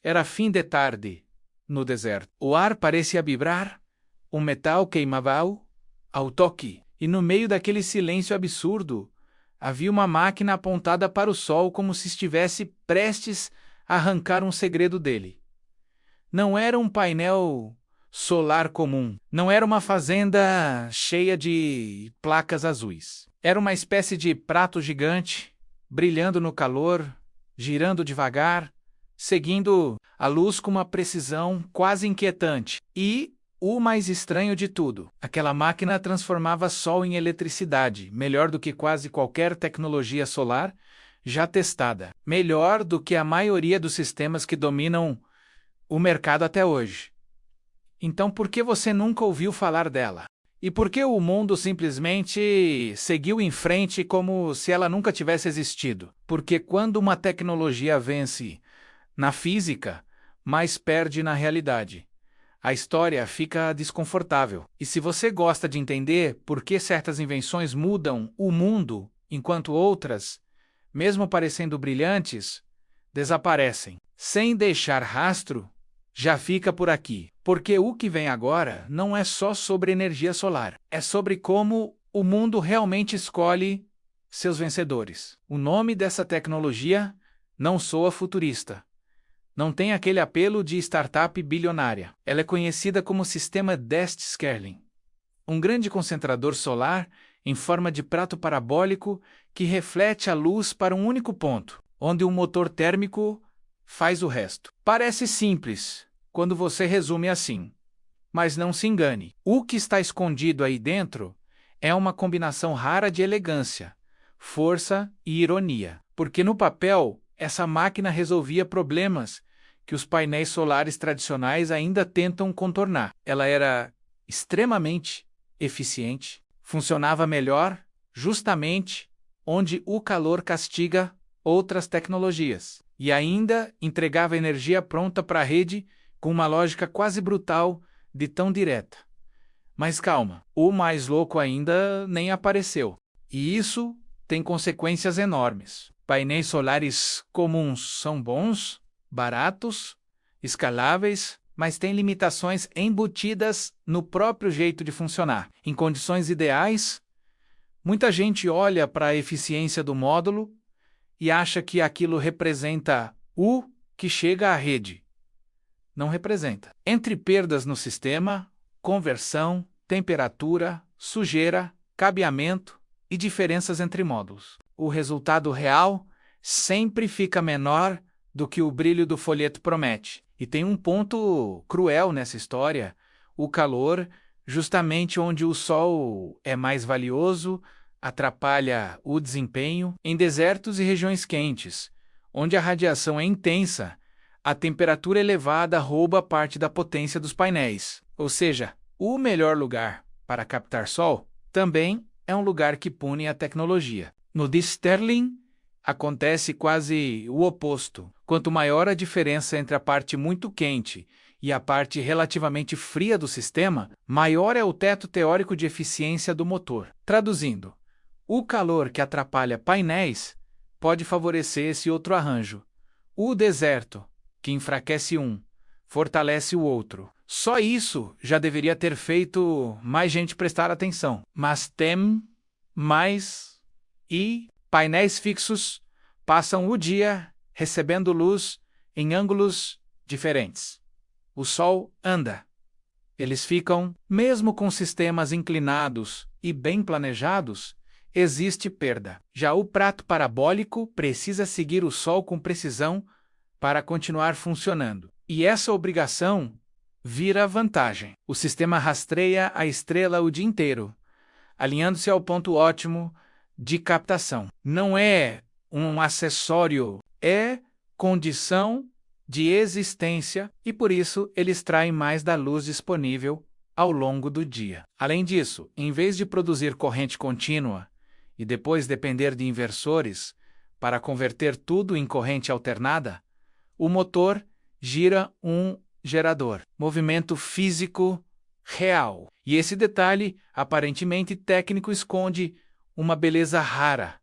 Era fim de tarde, no deserto. O ar parecia vibrar, o metal queimava ao toque, e no meio daquele silêncio absurdo, havia uma máquina apontada para o sol como se estivesse prestes a arrancar um segredo dele. Não era um painel solar comum, não era uma fazenda cheia de placas azuis. Era uma espécie de prato gigante, brilhando no calor, girando devagar, seguindo a luz com uma precisão quase inquietante. E, o mais estranho de tudo, aquela máquina transformava sol em eletricidade, melhor do que quase qualquer tecnologia solar já testada, melhor do que a maioria dos sistemas que dominam o mercado até hoje. Então por que você nunca ouviu falar dela? E por que o mundo simplesmente seguiu em frente como se ela nunca tivesse existido? Porque quando uma tecnologia vence na física, mais perde na realidade. A história fica desconfortável. E se você gosta de entender por que certas invenções mudam o mundo, enquanto outras, mesmo parecendo brilhantes, desaparecem, sem deixar rastro, já fica por aqui. Porque o que vem agora não é só sobre energia solar. É sobre como o mundo realmente escolhe seus vencedores. O nome dessa tecnologia não soa futurista. Não tem aquele apelo de startup bilionária. Ela é conhecida como Sistema Dest-Skerling, um grande concentrador solar em forma de prato parabólico que reflete a luz para um único ponto, onde um motor térmico faz o resto. Parece simples quando você resume assim, mas não se engane. O que está escondido aí dentro é uma combinação rara de elegância, força e ironia, porque no papel essa máquina resolvia problemas que os painéis solares tradicionais ainda tentam contornar. Ela era extremamente eficiente, funcionava melhor justamente onde o calor castiga outras tecnologias, e ainda entregava energia pronta para a rede com uma lógica quase brutal de tão direta. Mas calma, o mais louco ainda nem apareceu. E isso tem consequências enormes. Painéis solares comuns são bons, baratos, escaláveis, mas têm limitações embutidas no próprio jeito de funcionar. Em condições ideais, muita gente olha para a eficiência do módulo e acha que aquilo representa o que chega à rede. Não representa. Entre perdas no sistema, conversão, temperatura, sujeira, cabeamento e diferenças entre módulos, o resultado real sempre fica menor do que o brilho do folheto promete. E tem um ponto cruel nessa história: o calor, justamente onde o sol é mais valioso, atrapalha o desempenho. Em desertos e regiões quentes, onde a radiação é intensa, a temperatura elevada rouba parte da potência dos painéis. Ou seja, o melhor lugar para captar sol também é um lugar que pune a tecnologia. No de Stirling, acontece quase o oposto. Quanto maior a diferença entre a parte muito quente e a parte relativamente fria do sistema, maior é o teto teórico de eficiência do motor. Traduzindo, o calor que atrapalha painéis pode favorecer esse outro arranjo. O deserto, que enfraquece um, fortalece o outro. Só isso já deveria ter feito mais gente prestar atenção. Mas tem mais, e painéis fixos passam o dia recebendo luz em ângulos diferentes. O sol anda. Eles ficam, mesmo com sistemas inclinados e bem planejados, existe perda. Já o prato parabólico precisa seguir o sol com precisão para continuar funcionando. E essa obrigação vira vantagem. O sistema rastreia a estrela o dia inteiro, alinhando-se ao ponto ótimo de captação. Não é um acessório, é condição de existência, e por isso ele extrai mais da luz disponível ao longo do dia. Além disso, em vez de produzir corrente contínua e depois depender de inversores para converter tudo em corrente alternada, o motor gira um gerador, movimento físico real. E esse detalhe, aparentemente técnico, esconde uma beleza rara.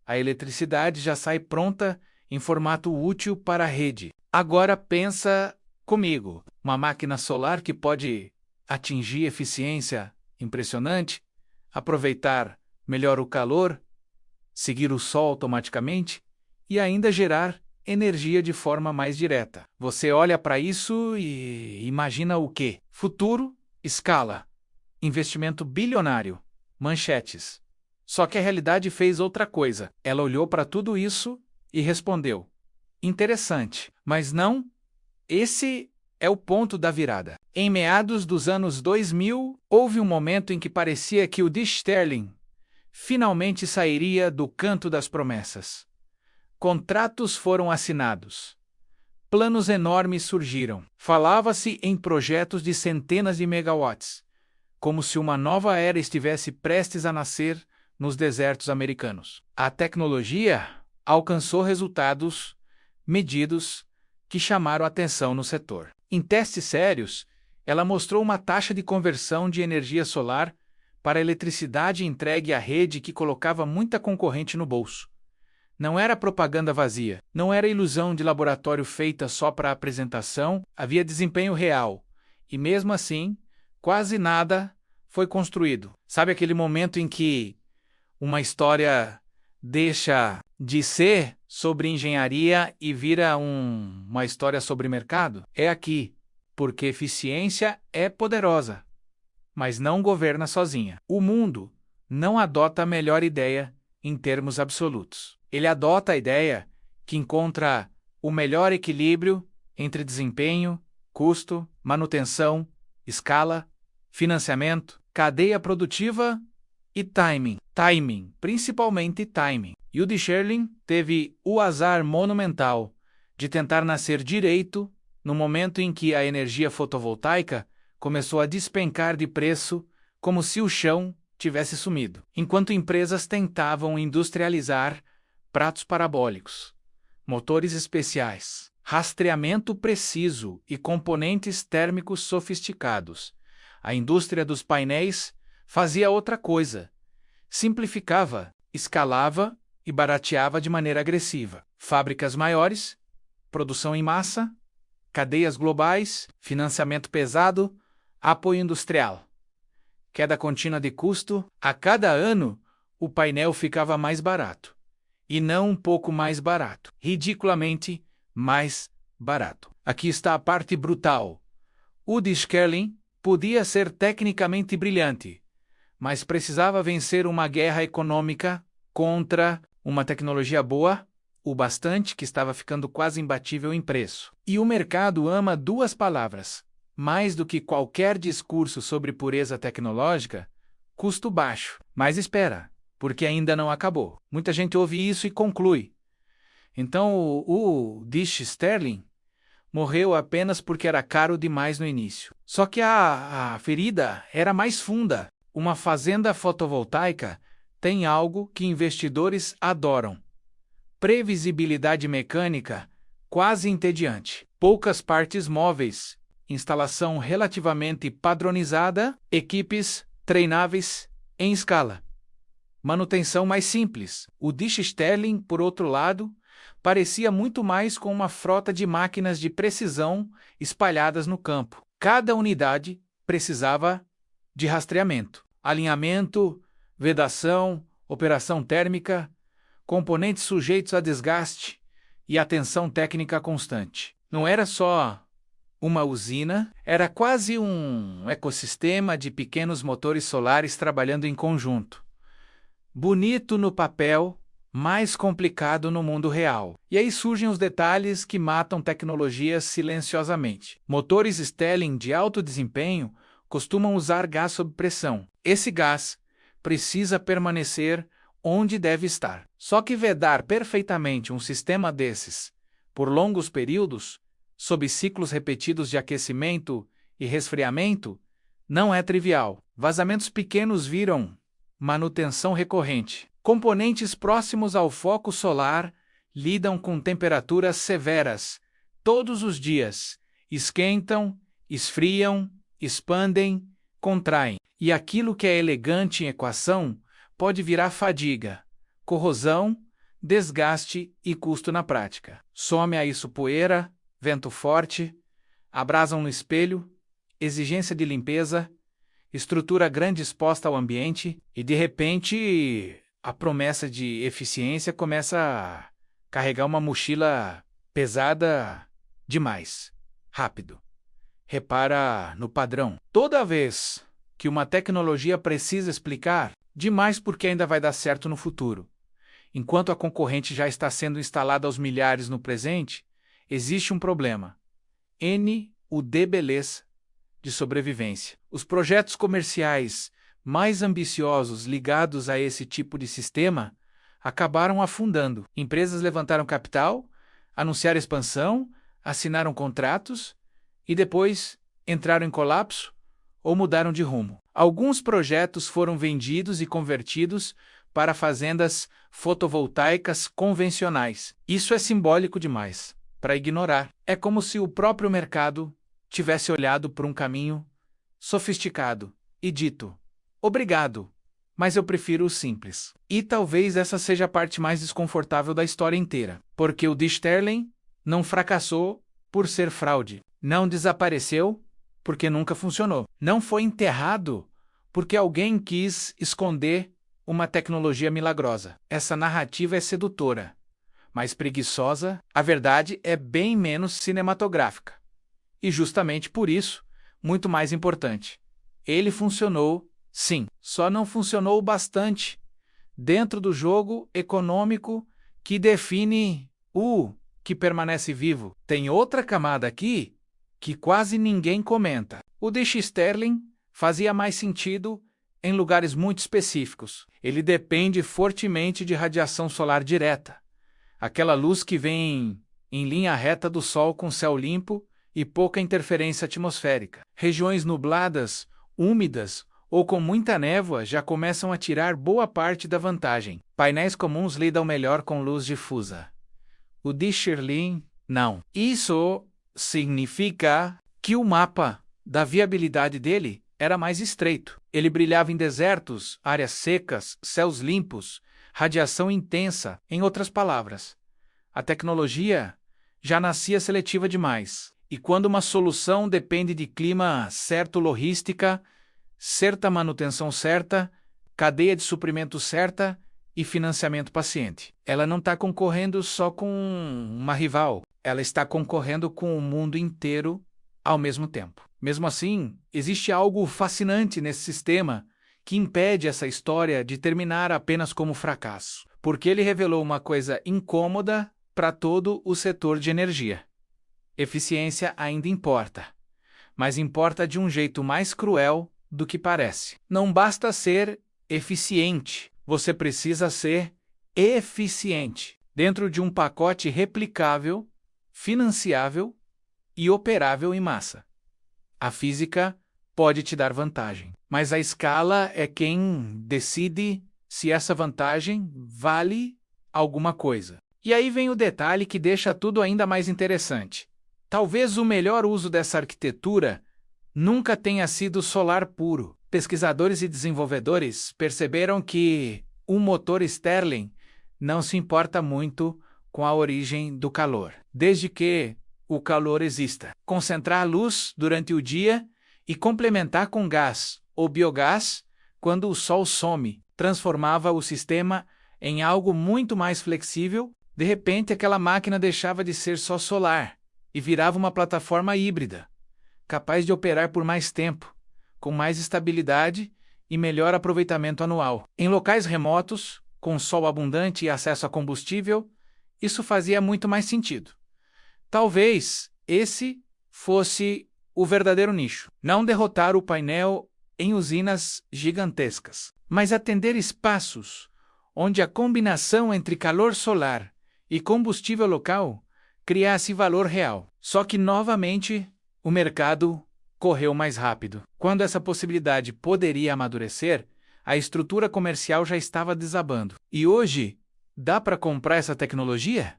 A eletricidade já sai pronta em formato útil para a rede. Agora pensa comigo, uma máquina solar que pode atingir eficiência impressionante, aproveitar melhor o calor, seguir o sol automaticamente e ainda gerar energia de forma mais direta. Você olha para isso e imagina o quê? Futuro, escala, investimento bilionário, manchetes. Só que a realidade fez outra coisa. Ela olhou para tudo isso e respondeu: interessante, mas não. Esse é o ponto da virada. Em meados dos anos 2000, houve um momento em que parecia que o Dish Sterling finalmente sairia do canto das promessas. Contratos foram assinados. Planos enormes surgiram. Falava-se em projetos de centenas de megawatts, como se uma nova era estivesse prestes a nascer nos desertos americanos. A tecnologia alcançou resultados medidos que chamaram a atenção no setor. Em testes sérios, ela mostrou uma taxa de conversão de energia solar para eletricidade entregue à rede que colocava muita concorrente no bolso. Não era propaganda vazia, não era ilusão de laboratório feita só para apresentação, havia desempenho real. E mesmo assim, quase nada foi construído. Sabe aquele momento em que uma história deixa de ser sobre engenharia e vira uma história sobre mercado? É aqui, porque eficiência é poderosa, mas não governa sozinha. O mundo não adota a melhor ideia em termos absolutos. Ele adota a ideia que encontra o melhor equilíbrio entre desempenho, custo, manutenção, escala, financiamento, cadeia produtiva e timing. Timing, principalmente timing. E o Dish Sterling teve o azar monumental de tentar nascer direito no momento em que a energia fotovoltaica começou a despencar de preço como se o chão tivesse sumido. Enquanto empresas tentavam industrializar pratos parabólicos, motores especiais, rastreamento preciso e componentes térmicos sofisticados, a indústria dos painéis fazia outra coisa. Simplificava, escalava e barateava de maneira agressiva. Fábricas maiores, produção em massa, cadeias globais, financiamento pesado, apoio industrial. Queda contínua de custo. A cada ano, o painel ficava mais barato. E não um pouco mais barato. Ridiculamente mais barato. Aqui está a parte brutal. O Dish Sterling podia ser tecnicamente brilhante, mas precisava vencer uma guerra econômica contra uma tecnologia boa, o bastante, que estava ficando quase imbatível em preço. E o mercado ama duas palavras, mais do que qualquer discurso sobre pureza tecnológica: custo baixo. Mas espera, porque ainda não acabou. Muita gente ouve isso e conclui: então o Dish Sterling morreu apenas porque era caro demais no início. Só que a ferida era mais funda. Uma fazenda fotovoltaica tem algo que investidores adoram: previsibilidade mecânica quase entediante, poucas partes móveis, instalação relativamente padronizada, equipes treináveis em escala, manutenção mais simples. O Dish Sterling, por outro lado, parecia muito mais com uma frota de máquinas de precisão espalhadas no campo. Cada unidade precisava de rastreamento, alinhamento, vedação, operação térmica, componentes sujeitos a desgaste e atenção técnica constante. Não era só uma usina, era quase um ecossistema de pequenos motores solares trabalhando em conjunto. Bonito no papel, mais complicado no mundo real. E aí surgem os detalhes que matam tecnologias silenciosamente. Motores Sterling de alto desempenho costumam usar gás sob pressão. Esse gás precisa permanecer onde deve estar. Só que vedar perfeitamente um sistema desses por longos períodos, sob ciclos repetidos de aquecimento e resfriamento, não é trivial. Vazamentos pequenos viram manutenção recorrente. Componentes próximos ao foco solar lidam com temperaturas severas todos os dias. Esquentam, esfriam, expandem, contraem. E aquilo que é elegante em equação pode virar fadiga, corrosão, desgaste e custo na prática. Some a isso poeira, vento forte, abrasam no espelho, exigência de limpeza, estrutura grande exposta ao ambiente e, de repente, a promessa de eficiência começa a carregar uma mochila pesada demais. Rápido. Repara no padrão. Toda vez que uma tecnologia precisa explicar, demais porque ainda vai dar certo no futuro, enquanto a concorrente já está sendo instalada aos milhares no presente, existe um problema. NUD de sobrevivência. Os projetos comerciais mais ambiciosos ligados a esse tipo de sistema acabaram afundando. Empresas levantaram capital, anunciaram expansão, assinaram contratos e depois entraram em colapso ou mudaram de rumo. Alguns projetos foram vendidos e convertidos para fazendas fotovoltaicas convencionais. Isso é simbólico demais para ignorar. É como se o próprio mercado tivesse olhado por um caminho sofisticado e dito: obrigado, mas eu prefiro o simples. E talvez essa seja a parte mais desconfortável da história inteira, porque o de Sterling não fracassou por ser fraude, não desapareceu porque nunca funcionou, não foi enterrado porque alguém quis esconder uma tecnologia milagrosa. Essa narrativa é sedutora, mas preguiçosa. A verdade é bem menos cinematográfica. E justamente por isso, muito mais importante. Ele funcionou, sim, só não funcionou bastante dentro do jogo econômico que define o que permanece vivo. Tem outra camada aqui que quase ninguém comenta. O de Sterling fazia mais sentido em lugares muito específicos. Ele depende fortemente de radiação solar direta. Aquela luz que vem em linha reta do Sol com céu limpo e pouca interferência atmosférica. Regiões nubladas, úmidas ou com muita névoa já começam a tirar boa parte da vantagem. Painéis comuns lidam melhor com luz difusa. O de Sterling, não. Isso significa que o mapa da viabilidade dele era mais estreito. Ele brilhava em desertos, áreas secas, céus limpos, radiação intensa. Em outras palavras, a tecnologia já nascia seletiva demais. E quando uma solução depende de clima certo, logística, certa manutenção certa, cadeia de suprimento certa e financiamento paciente, ela não está concorrendo só com uma rival, ela está concorrendo com o mundo inteiro ao mesmo tempo. Mesmo assim, existe algo fascinante nesse sistema que impede essa história de terminar apenas como fracasso, porque ele revelou uma coisa incômoda para todo o setor de energia. Eficiência ainda importa, mas importa de um jeito mais cruel do que parece. Não basta ser eficiente, você precisa ser eficiente dentro de um pacote replicável, financiável e operável em massa. A física pode te dar vantagem, mas a escala é quem decide se essa vantagem vale alguma coisa. E aí vem o detalhe que deixa tudo ainda mais interessante. Talvez o melhor uso dessa arquitetura nunca tenha sido solar puro. Pesquisadores e desenvolvedores perceberam que o motor Stirling não se importa muito com a origem do calor, desde que o calor exista. Concentrar a luz durante o dia e complementar com gás ou biogás quando o sol some, transformava o sistema em algo muito mais flexível. De repente, aquela máquina deixava de ser só solar e virava uma plataforma híbrida, capaz de operar por mais tempo, com mais estabilidade e melhor aproveitamento anual. Em locais remotos, com sol abundante e acesso a combustível, isso fazia muito mais sentido. Talvez esse fosse o verdadeiro nicho. Não derrotar o painel em usinas gigantescas, mas atender espaços onde a combinação entre calor solar e combustível local criasse valor real. Só que, novamente, o mercado correu mais rápido. Quando essa possibilidade poderia amadurecer, a estrutura comercial já estava desabando. E hoje, dá para comprar essa tecnologia?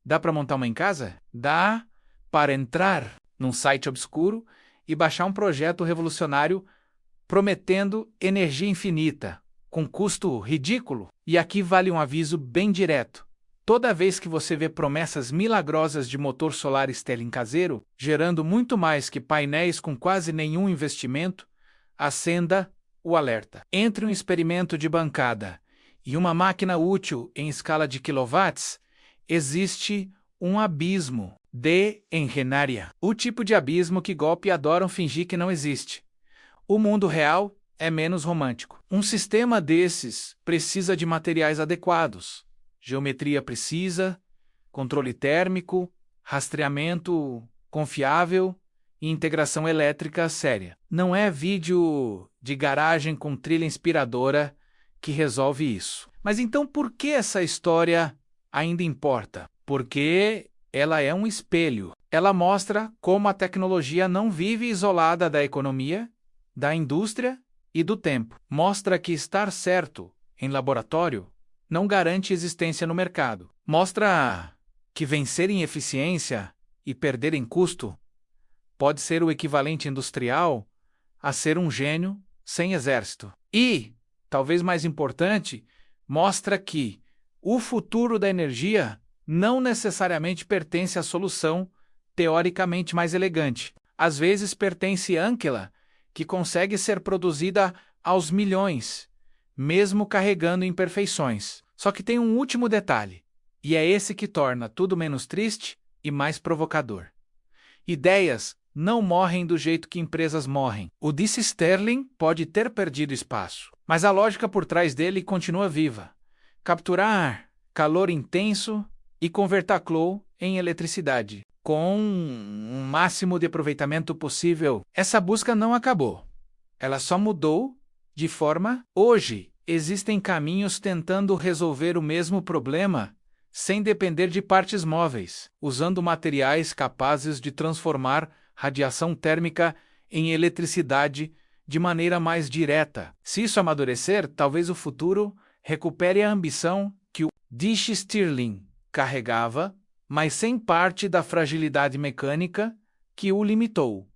Dá para montar uma em casa? Dá para entrar num site obscuro e baixar um projeto revolucionário prometendo energia infinita, com custo ridículo. E aqui vale um aviso bem direto. Toda vez que você vê promessas milagrosas de motor solar Stirling caseiro, gerando muito mais que painéis com quase nenhum investimento, acenda o alerta. Entre um experimento de bancada e uma máquina útil em escala de quilowatts, existe um abismo de engenharia. O tipo de abismo que golpe adoram fingir que não existe. O mundo real é menos romântico. Um sistema desses precisa de materiais adequados, geometria precisa, controle térmico, rastreamento confiável e integração elétrica séria. Não é vídeo de garagem com trilha inspiradora que resolve isso. Mas então por que essa história ainda importa? Porque ela é um espelho. Ela mostra como a tecnologia não vive isolada da economia, da indústria e do tempo. Mostra que estar certo em laboratório não garante existência no mercado. Mostra que vencer em eficiência e perder em custo pode ser o equivalente industrial a ser um gênio sem exército. E, talvez mais importante, mostra que o futuro da energia não necessariamente pertence à solução teoricamente mais elegante. Às vezes pertence àquela que consegue ser produzida aos milhões, mesmo carregando imperfeições. Só que tem um último detalhe, e é esse que torna tudo menos triste e mais provocador. Ideias não morrem do jeito que empresas morrem. O disse Stirling pode ter perdido espaço, mas a lógica por trás dele continua viva. Capturar calor intenso e converter calor em eletricidade, com um máximo de aproveitamento possível. Essa busca não acabou. Ela só mudou de forma. Hoje, existem caminhos tentando resolver o mesmo problema sem depender de partes móveis, usando materiais capazes de transformar radiação térmica em eletricidade de maneira mais direta. Se isso amadurecer, talvez o futuro recupere a ambição que o disse Stirling carregava, mas sem parte da fragilidade mecânica que o limitou.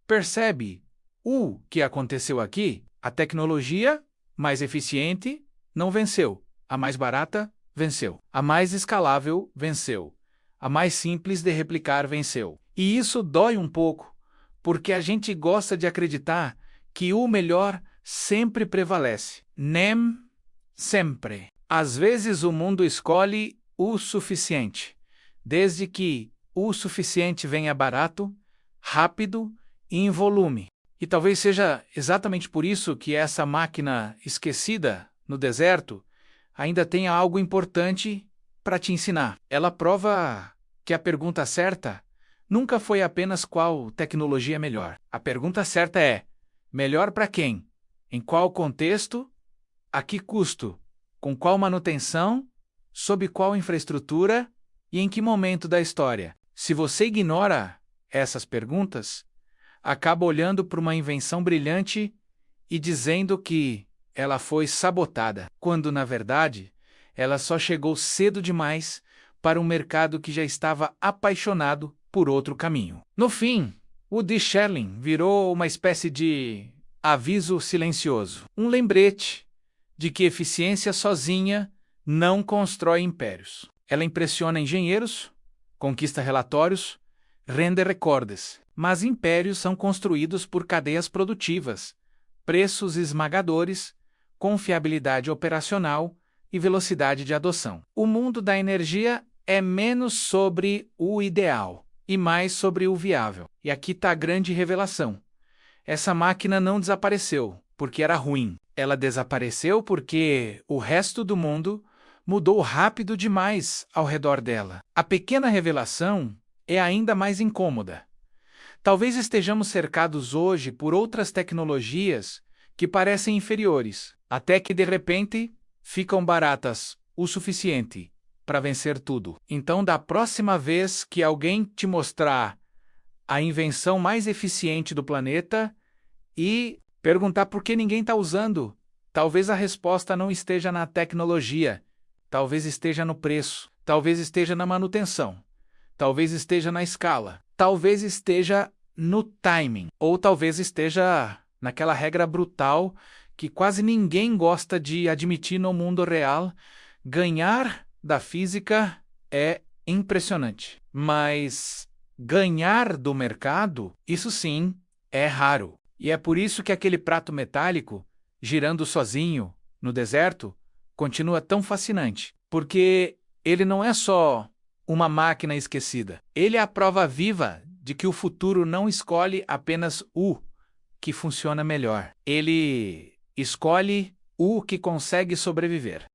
Percebe o que aconteceu aqui? A tecnologia mais eficiente não venceu. A mais barata venceu. A mais escalável venceu. A mais simples de replicar venceu. E isso dói um pouco, porque a gente gosta de acreditar que o melhor sempre prevalece. Nem sempre. Às vezes o mundo escolhe o suficiente, desde que o suficiente venha barato, rápido e em volume. E talvez seja exatamente por isso que essa máquina esquecida no deserto ainda tenha algo importante para te ensinar. Ela prova que a pergunta certa nunca foi apenas qual tecnologia é melhor. A pergunta certa é: melhor para quem? Em qual contexto? A que custo? Com qual manutenção? Sob qual infraestrutura? E em que momento da história? Se você ignora essas perguntas, acaba olhando para uma invenção brilhante e dizendo que ela foi sabotada, quando, na verdade, ela só chegou cedo demais para um mercado que já estava apaixonado por outro caminho. No fim, o de Stirling virou uma espécie de aviso silencioso, um lembrete de que eficiência sozinha não constrói impérios. Ela impressiona engenheiros, conquista relatórios, rende recordes, mas impérios são construídos por cadeias produtivas, preços esmagadores, confiabilidade operacional e velocidade de adoção. O mundo da energia é menos sobre o ideal e mais sobre o viável. E aqui está a grande revelação. Essa máquina não desapareceu porque era ruim. Ela desapareceu porque o resto do mundo mudou rápido demais ao redor dela. A pequena revelação é ainda mais incômoda. Talvez estejamos cercados hoje por outras tecnologias que parecem inferiores, até que de repente ficam baratas o suficiente para vencer tudo. Então, da próxima vez que alguém te mostrar a invenção mais eficiente do planeta e perguntar por que ninguém está usando, talvez a resposta não esteja na tecnologia, talvez esteja no preço, talvez esteja na manutenção, talvez esteja na escala, talvez esteja no timing, ou talvez esteja naquela regra brutal que quase ninguém gosta de admitir no mundo real: ganhar da física é impressionante. Mas ganhar do mercado, isso sim, é raro. E é por isso que aquele prato metálico, girando sozinho no deserto, continua tão fascinante. Porque ele não é só uma máquina esquecida. Ele é a prova viva de que o futuro não escolhe apenas o que funciona melhor. Ele escolhe o que consegue sobreviver.